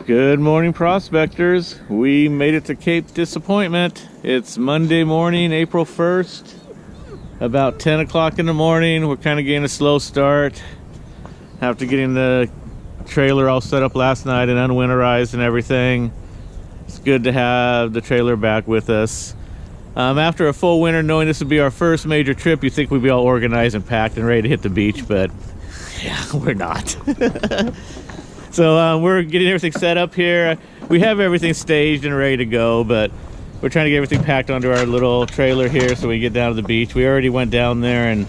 Good morning, prospectors. We made it to Cape Disappointment. It's Monday morning, April 1st, about 10 o'clock in the morning. We're kind of getting a slow start after getting the trailer all set up last night and unwinterized and everything. It's good to have the trailer back with us. After a full winter, knowing this would be our first major trip, you'd think we'd be all organized and packed and ready to hit the beach, but yeah, we're not. So we're getting everything set up here. We have everything staged and ready to go, but we're trying to get everything packed onto our little trailer here so we get down to the beach. We already went down there and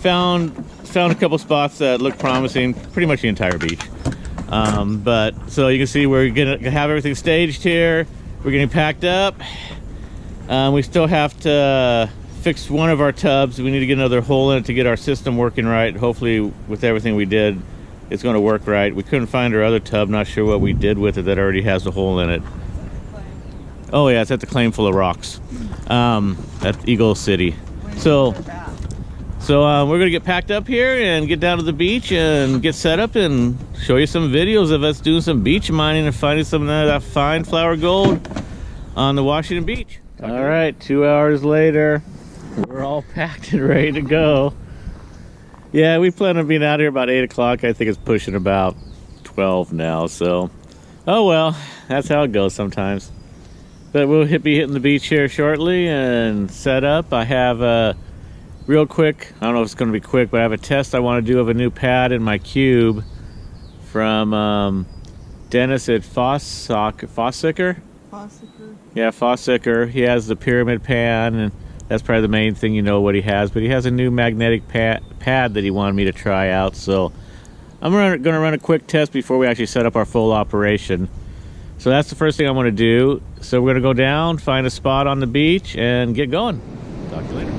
found a couple spots that look promising, pretty much the entire beach. But so you can see we're gonna have everything staged here. We're getting packed up. We still have to fix one of our tubs. We need to get another hole in it to get our system working right. Hopefully with everything we did, it's going to work right. We couldn't find our other tub. Not sure what we did with it that already has a hole in it. Oh yeah, it's at the Claim Full of Rocks at Eagle City. So we're gonna get packed up here and get down to the beach and get set up and show you some videos of us doing some beach mining and finding some of that fine flour gold on the Washington Beach. All right, 2 hours later, we're all packed and ready to go. Yeah, we plan on being out here about 8 o'clock. I think it's pushing about 12 now, so oh well, that's how it goes sometimes. But we'll be hitting the beach here shortly and set up. I have a real quick, I don't know if it's going to be quick, but I have a test I want to do of a new pad in my cube from Dennis at Fossicker. Yeah, Fossicker. He has the pyramid pan, and that's probably the main thing you know what he has. But he has a new magnetic pad that he wanted me to try out. So I'm going to run a quick test before we actually set up our full operation. So that's the first thing I want to do. So we're going to go down, find a spot on the beach, and get going. Talk to you later.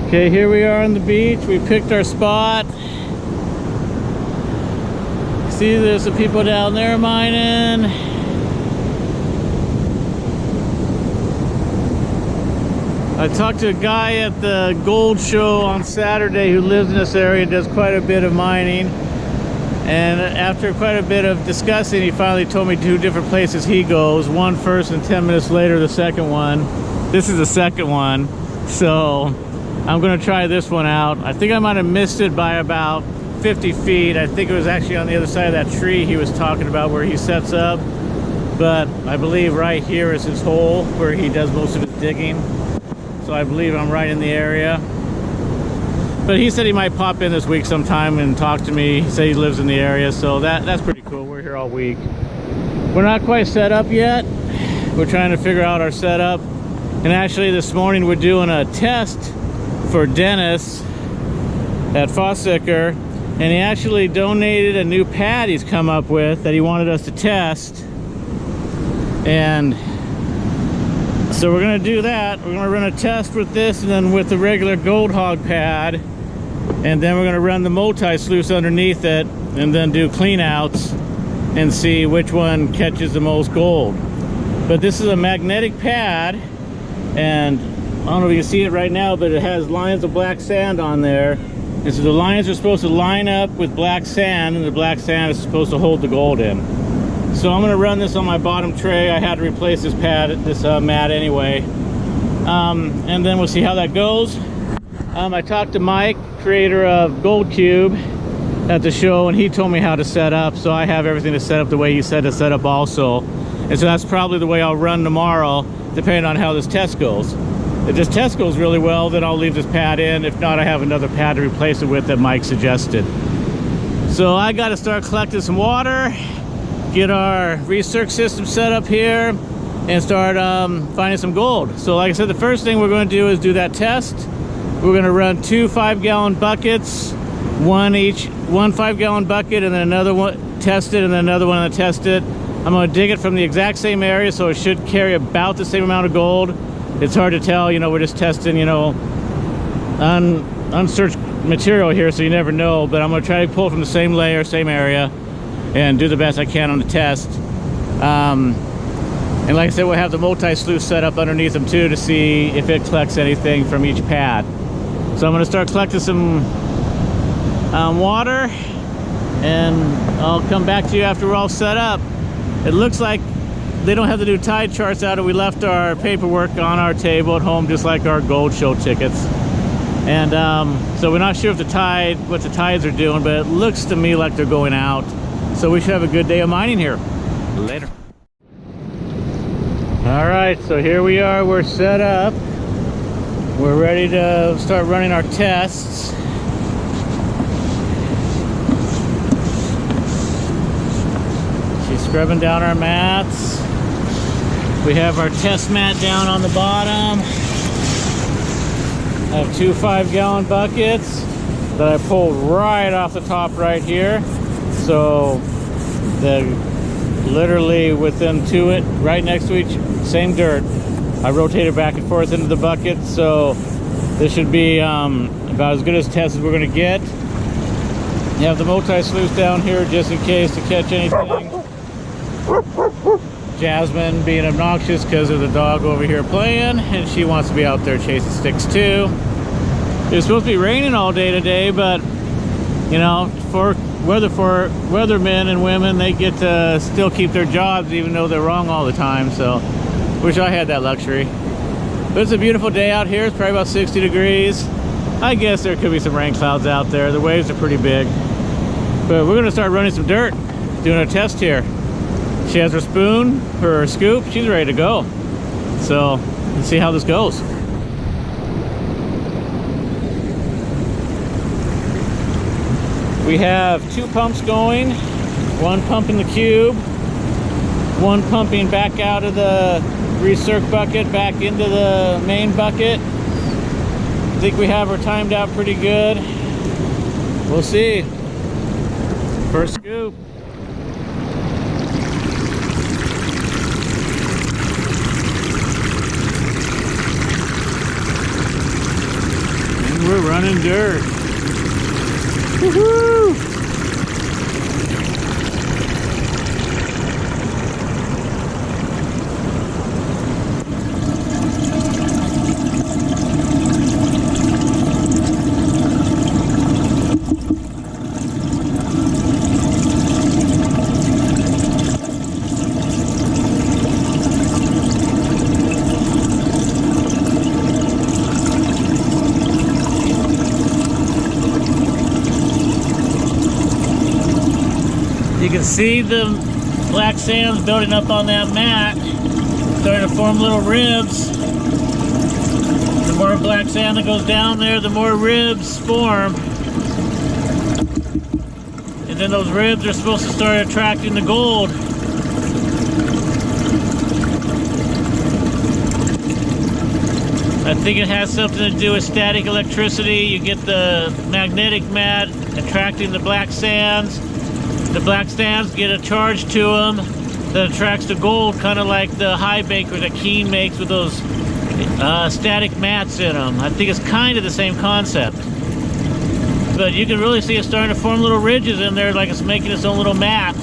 Okay, here we are on the beach. We picked our spot. See, there's some people down there mining. I talked to a guy at the gold show on Saturday who lives in this area and does quite a bit of mining. And after quite a bit of discussing, he finally told me 2 different places he goes. One first and 10 minutes later, the second one. This is the second one. So I'm gonna try this one out. I think I might have missed it by about 50 feet. I think it was actually on the other side of that tree he was talking about where he sets up. But I believe right here is his hole where he does most of his digging. So I believe I'm right in the area. But he said he might pop in this week sometime and talk to me. He said he lives in the area, so that's pretty cool. We're here all week. We're not quite set up yet. We're trying to figure out our setup. And actually this morning we're doing a test for Dennis at Fossicker. And he actually donated a new pad he's come up with that he wanted us to test. And so we're gonna do that. We're gonna run a test with this and then with the regular Gold Hog pad. And then we're gonna run the multi-sluice underneath it and then do clean outs and see which one catches the most gold. But this is a magnetic pad, and I don't know if you can see it right now, but it has lines of black sand on there. And so the lines are supposed to line up with black sand, and the black sand is supposed to hold the gold in. So I'm gonna run this on my bottom tray. I had to replace this pad, this mat anyway. And then we'll see how that goes. I talked to Mike, creator of Gold Cube, at the show, and he told me how to set up. So I have everything to set up the way he said to set up also. And so that's probably the way I'll run tomorrow, depending on how this test goes. If this test goes really well, then I'll leave this pad in. If not, I have another pad to replace it with that Mike suggested. So I got to start collecting some water, get our recirc system set up here, and start finding some gold. So like I said, the first thing we're going to do is do that test. We're going to run 2 5-gallon buckets, one 5-gallon bucket, and then another one tested, and then another one untested. I'm going to dig it from the exact same area, so it should carry about the same amount of gold. It's hard to tell, you know, we're just testing, you know, unsearched material here, so you never know. But I'm going to try to pull from the same layer, same area, and do the best I can on the test. And like I said, we'll have the multi-sluice set up underneath them too to see if it collects anything from each pad. So I'm going to start collecting some water, and I'll come back to you after we're all set up. It looks like they don't have the new tide charts out, and we left our paperwork on our table at home, just like our Gold Show tickets. And so we're not sure if what the tides are doing, but it looks to me like they're going out. So we should have a good day of mining here. Later. All right, so here we are. We're set up. We're ready to start running our tests. She's scrubbing down our mats. We have our test mat down on the bottom. I have two 5-gallon buckets that I pulled right off the top right here. So they're literally within right next to each, same dirt. I rotated back and forth into the bucket, so this should be about as good as test as we're going to get. You have the multi-sluice down here just in case to catch anything. Jasmine being obnoxious because of the dog over here playing, and she wants to be out there chasing sticks too. It's supposed to be raining all day today, but you know, for weathermen and women, they get to still keep their jobs even though they're wrong all the time. So wish I had that luxury. But it's a beautiful day out here. It's probably about 60 degrees. I guess there could be some rain clouds out there. The waves are pretty big. But we're gonna start running some dirt, doing a test here. She has her spoon, her scoop, she's ready to go. So let's see how this goes. We have 2 pumps going, one pumping the cube, one pumping back out of the recirc bucket back into the main bucket. I think we have her timed out pretty good. We'll see. First scoop. And we're running dirt. Woohoo! You can see the black sands building up on that mat, starting to form little ribs. The more black sand that goes down there, the more ribs form. And then those ribs are supposed to start attracting the gold. I think it has something to do with static electricity. You get the magnetic mat attracting the black sands. The black sands get a charge to them that attracts the gold, kind of like the high baker that Keen makes with those static mats in them. I think it's kind of the same concept. But you can really see it starting to form little ridges in there, like it's making its own little mat.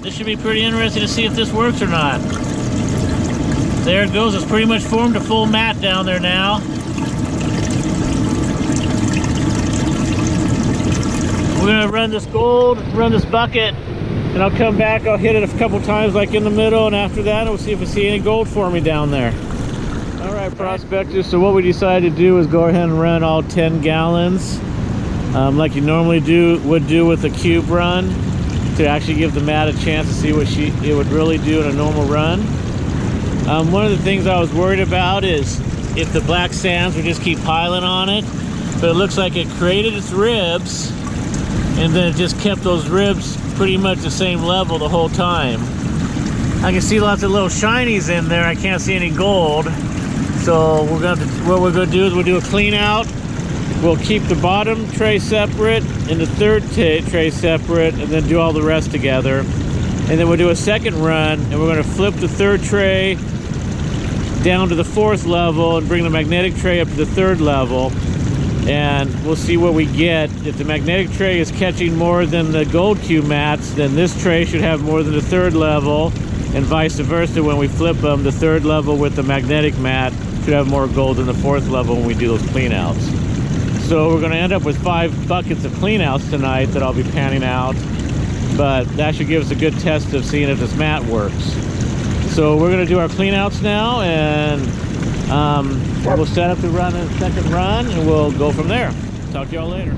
This should be pretty interesting to see if this works or not. There it goes. It's pretty much formed a full mat down there now. We're gonna run this gold, run this bucket, and I'll come back, I'll hit it a couple times like in the middle, and after that we'll see if we see any gold for me down there. All right, prospectors, so what we decided to do is go ahead and run all 10 gallons like you normally would do with a cube run, to actually give the mat a chance to see what it would really do in a normal run. One of the things I was worried about is if the black sands would just keep piling on it, but it looks like it created its ribs, and then it just kept those ribs pretty much the same level the whole time. I can see lots of little shinies in there. I can't see any gold. So what we're gonna do is we'll do a clean out. We'll keep the bottom tray separate and the third tray separate, and then do all the rest together. And then we'll do a second run, and we're gonna flip the third tray down to the 4th level and bring the magnetic tray up to the 3rd level. And we'll see what we get. If the magnetic tray is catching more than the gold cube mats, then this tray should have more than the 3rd level, and vice versa. When we flip them, the 3rd level with the magnetic mat should have more gold than the 4th level when we do those clean outs. So we're going to end up with 5 buckets of clean outs tonight that I'll be panning out. but that should give us a good test of seeing if this mat works. So we're going to do our clean outs now, and we'll set up to run a second run, and we'll go from there. Talk to y'all later.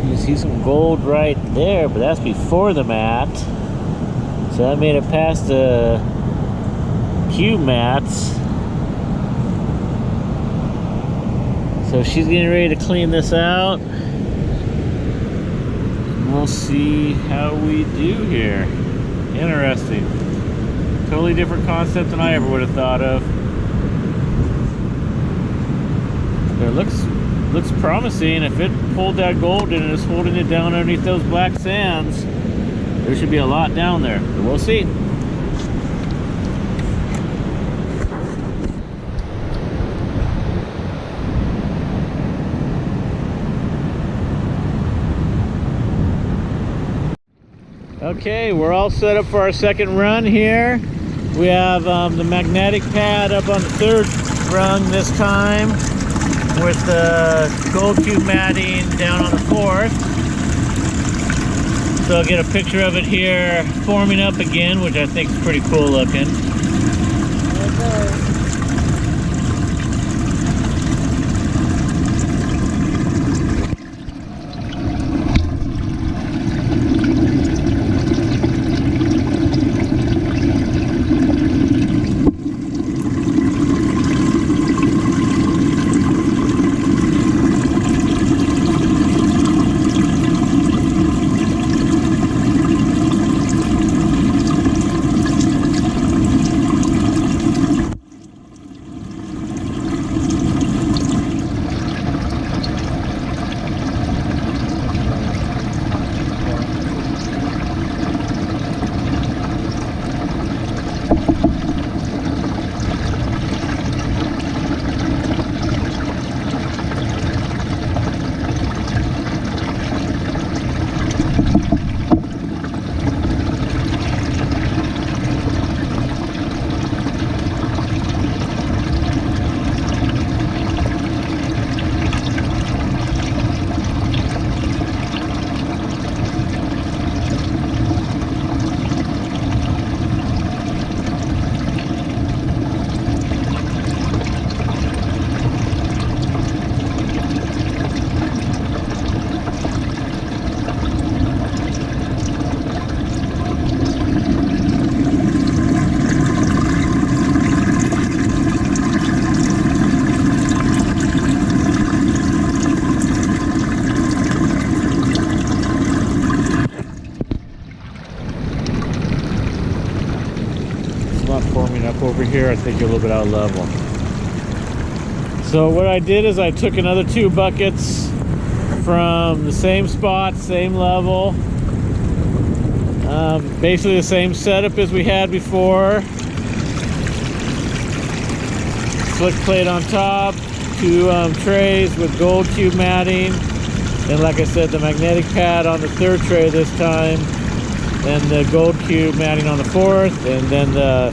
You see some gold right there, but that's before the mat. So that made it past the cube mats. So she's getting ready to clean this out. We'll see how we do here. Interesting. Totally different concept than I ever would have thought of. But it looks promising. If it pulled that gold in and is holding it down underneath those black sands, there should be a lot down there. But we'll see. Okay, we're all set up for our second run here. We have the magnetic pad up on the third rung this time, with the gold cube matting down on the fourth. So I'll get a picture of it here forming up again, which I think is pretty cool looking. Forming up over here, I think you're a little bit out of level. So what I did is I took another 2 buckets from the same spot, same level, basically the same setup as we had before. Slick plate on top, 2 trays with gold cube matting, and like I said, the magnetic pad on the third tray this time, and the gold cube matting on the fourth, and then the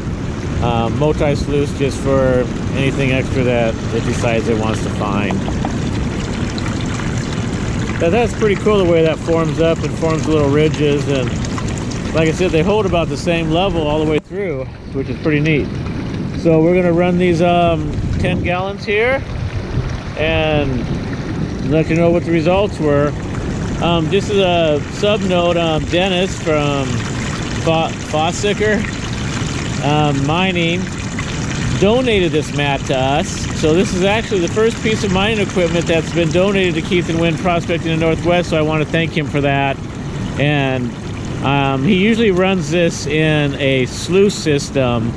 multi-sluice just for anything extra that it decides it wants to find. Now that's pretty cool the way that forms up and forms little ridges, and like I said, they hold about the same level all the way through, which is pretty neat. So we're gonna run these 10 gallons here and let you know what the results were. This is a sub note. Dennis from Fossicker Mining donated this mat to us. So this is actually the first piece of mining equipment that's been donated to Keith and Wynn Prospecting in the Northwest, so I want to thank him for that. And he usually runs this in a sluice system,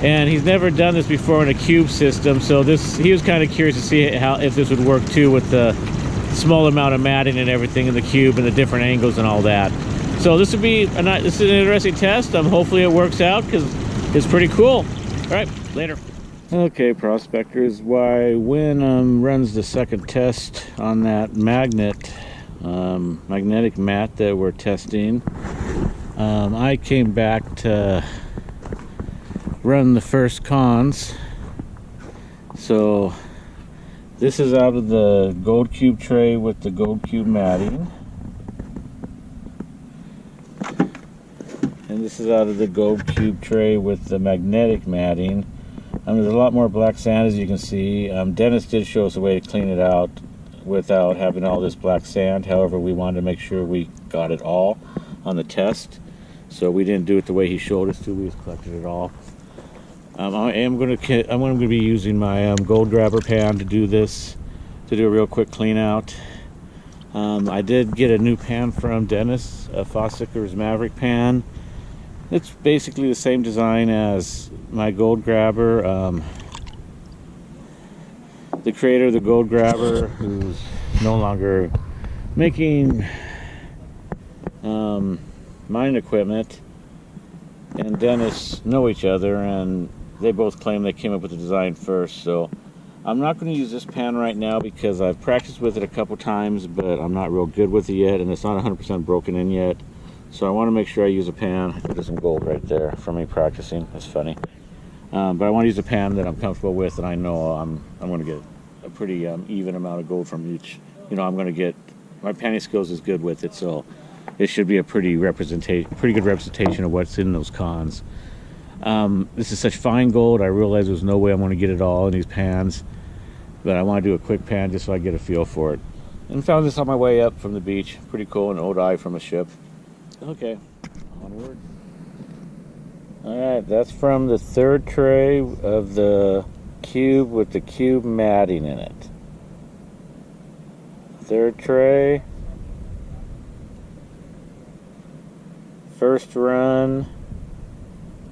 and he's never done this before in a cube system, so he was kind of curious to see if this would work too with the small amount of matting and everything in the cube and the different angles and all that. So this is an interesting test. Hopefully it works out, because it's pretty cool. All right, later. Okay, prospectors, why Wynn runs the second test on that magnetic mat that we're testing. I came back to run the first cons. So this is out of the gold cube tray with the gold cube matting. And this is out of the gold cube tray with the magnetic matting. There's a lot more black sand, as you can see. Dennis did show us a way to clean it out without having all this black sand. However, we wanted to make sure we got it all on the test. So we didn't do it the way he showed us to. We just collected it all. I'm going to be using my gold grabber pan to do this, to do a real quick clean out. I did get a new pan from Dennis, a Fossickers Maverick pan. It's basically the same design as my gold grabber. The creator of the gold grabber, who's no longer making mining equipment, and Dennis know each other, and they both claim they came up with the design first. So I'm not going to use this pan right now because I've practiced with it a couple times, but I'm not real good with it yet, and it's not 100% broken in yet. So I want to make sure I use a pan. There's some gold right there from me practicing. That's funny. But I want to use a pan that I'm comfortable with, and I know I'm going to get a pretty even amount of gold from each. You know, I'm going to get, my panning skills is good with it, so it should be a pretty good representation of what's in those cons. This is such fine gold. I realize there's no way I'm going to get it all in these pans, but I want to do a quick pan just so I get a feel for it. And found this on my way up from the beach. Pretty cool, an old eye from a ship. Okay, onward. Alright, that's from the third tray of the cube with the cube matting in it. Third tray. First run.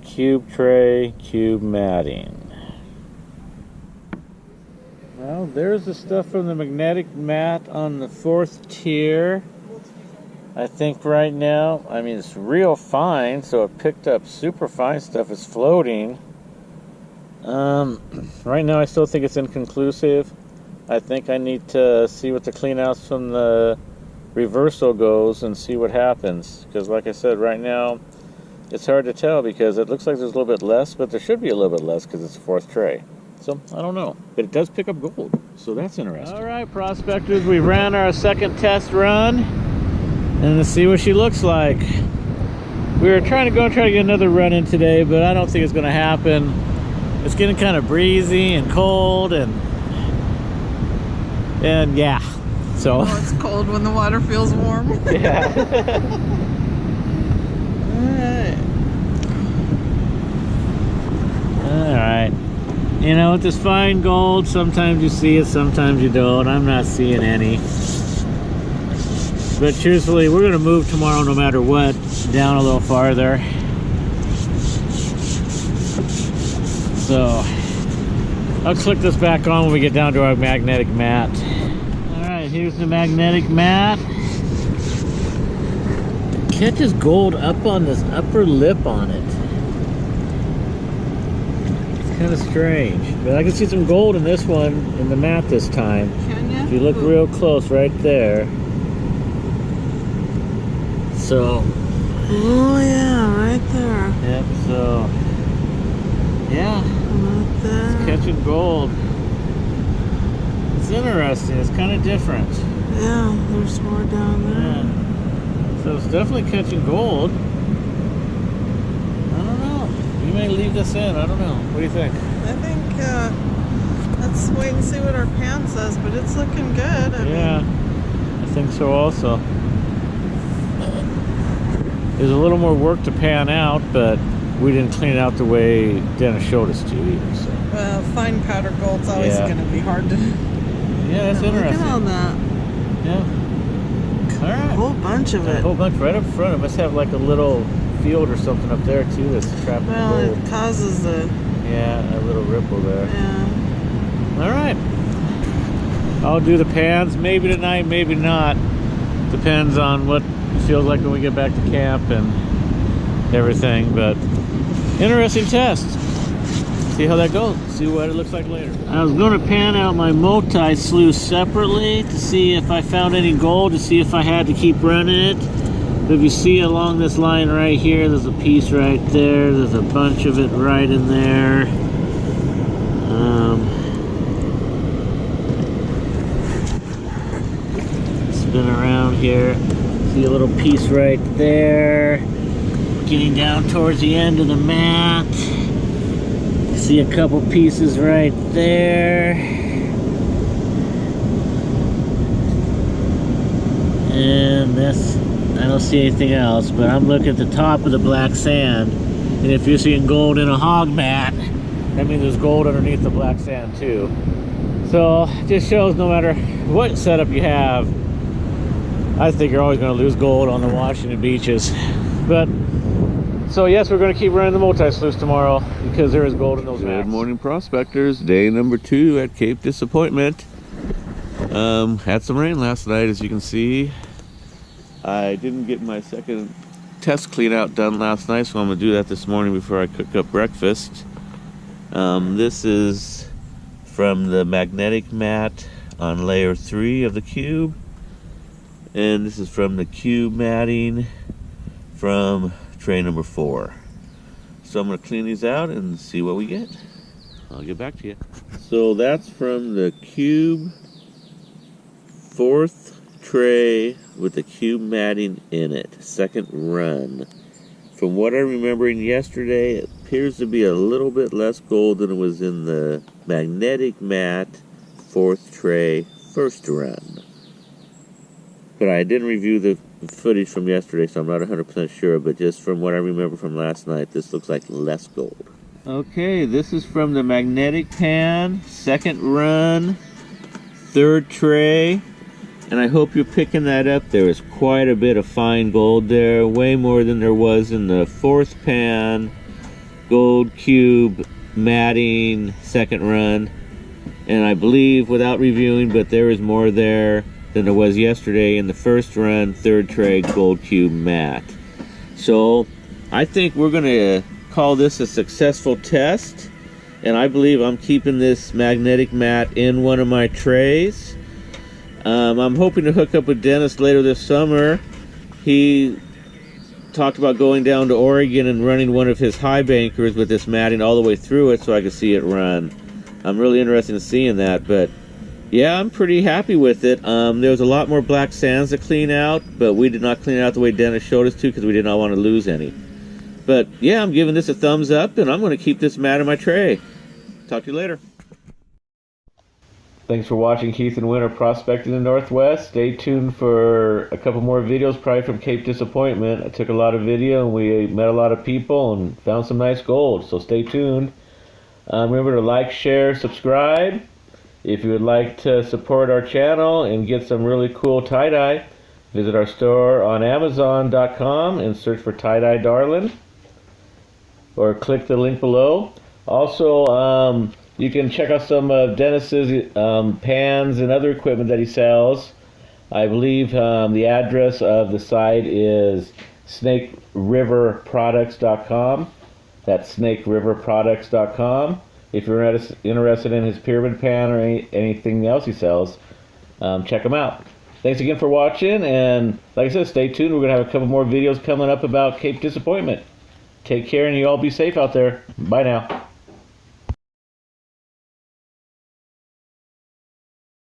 Cube tray, cube matting. Well, there's the stuff from the magnetic mat on the fourth tier. I think right now, I mean, it's real fine, so it picked up super fine stuff. It's floating. Right now, I still think it's inconclusive. I think I need to see what the clean outs from the reversal goes and see what happens. Because like I said, right now, it's hard to tell because it looks like there's a little bit less, but there should be a little bit less because it's a fourth tray. So, I don't know. But it does pick up gold, so that's interesting. All right, prospectors, we ran our second test run. And let's see what she looks like. We were try to get another run in today, but I don't think it's going to happen. It's getting kind of breezy and cold, and yeah. So it's cold when the water feels warm. Yeah. All right. You know, with this fine gold, sometimes you see it, sometimes you don't. I'm not seeing any. But truthfully, we're going to move tomorrow no matter what, down a little farther. So, I'll click this back on when we get down to our magnetic mat. Alright, here's the magnetic mat. It catches gold up on this upper lip on it. It's kind of strange. But I can see some gold in this one, in the mat this time. Can you? If you look real close right there. So, oh yeah, right there. Yep, so, yeah, Right there. it's catching gold. It's interesting, it's kind of different. Yeah, there's more down there. Yeah. So it's definitely catching gold. I don't know, we may leave this in, I don't know. What do you think? I think, let's wait and see what our pan says, but it's looking good. I mean, I think so also. There's a little more work to pan out, but we didn't clean it out the way Dennis showed us to either. So. Well, fine powder gold's always going to be hard to... Yeah, that's interesting. Look at all that. Yeah. All right. A whole bunch of it. A whole bunch right up front. It must have like a little field or something up there too that's trapped in Well, gold. it causes a... Yeah, a little ripple there. Yeah. All right. I'll do the pans maybe tonight, maybe not. Depends on what it feels like when we get back to camp and everything, but interesting test. See how that goes. See what it looks like later. I was going to pan out my multi-sluice separately to see if I found any gold, to see if I had to keep running it. If you see along this line right here, there's a piece right there. There's a bunch of it right in there. Spin around here. See a little piece right there. Getting down towards the end of the mat. See a couple pieces right there. And this, I don't see anything else, but I'm looking at the top of the black sand. And if you're seeing gold in a hog mat, that means there's gold underneath the black sand too. So it just shows no matter what setup you have, I think you're always going to lose gold on the Washington beaches. But so yes, we're going to keep running the multi-sluice tomorrow because there is gold in those mats. Good morning, prospectors. Day number 2 at Cape Disappointment. Had some rain last night, as you can see. I didn't get my second test clean out done last night, so I'm going to do that this morning before I cook up breakfast. This is from the magnetic mat on layer 3 of the cube. And this is from the cube matting from tray number 4. So I'm going to clean these out and see what we get. I'll get back to you. So that's from the cube 4th tray with the cube matting in it. Second run. From what I'm remembering yesterday, it appears to be a little bit less gold than it was in the magnetic mat 4th tray first run. But I didn't review the footage from yesterday, so I'm not 100% sure, but just from what I remember from last night, this looks like less gold. Okay, this is from the magnetic pan, second run, 3rd tray, and I hope you're picking that up. There is quite a bit of fine gold there, way more than there was in the 4th pan, gold cube matting, second run, and I believe, without reviewing, but there is more there than there was yesterday in the first run, 3rd tray gold cube mat. So I think we're going to call this a successful test, and I believe I'm keeping this magnetic mat in one of my trays. I'm hoping to hook up with Dennis later this summer. He talked about going down to Oregon and running one of his high bankers with this matting all the way through it so I could see it run. I'm really interested in seeing that, but yeah, I'm pretty happy with it. There was a lot more black sands to clean out, but we did not clean it out the way Dennis showed us to because we did not want to lose any. But yeah, I'm giving this a thumbs up, and I'm going to keep this mat in my tray. Talk to you later. Thanks for watching Keith and Winter Prospecting in the Northwest. Stay tuned for a couple more videos, probably from Cape Disappointment. I took a lot of video, and we met a lot of people and found some nice gold, so stay tuned. Remember to like, share, subscribe. If you would like to support our channel and get some really cool tie-dye, visit our store on Amazon.com and search for Tie-Dye Darlin, or click the link below. Also, you can check out some of Dennis's pans and other equipment that he sells. I believe the address of the site is SnakeRiverProducts.com. That's SnakeRiverProducts.com. If you're interested in his pyramid pan or anything else he sells, check him out. Thanks again for watching, and like I said, stay tuned. We're going to have a couple more videos coming up about Cape Disappointment. Take care, and you all be safe out there. Bye now.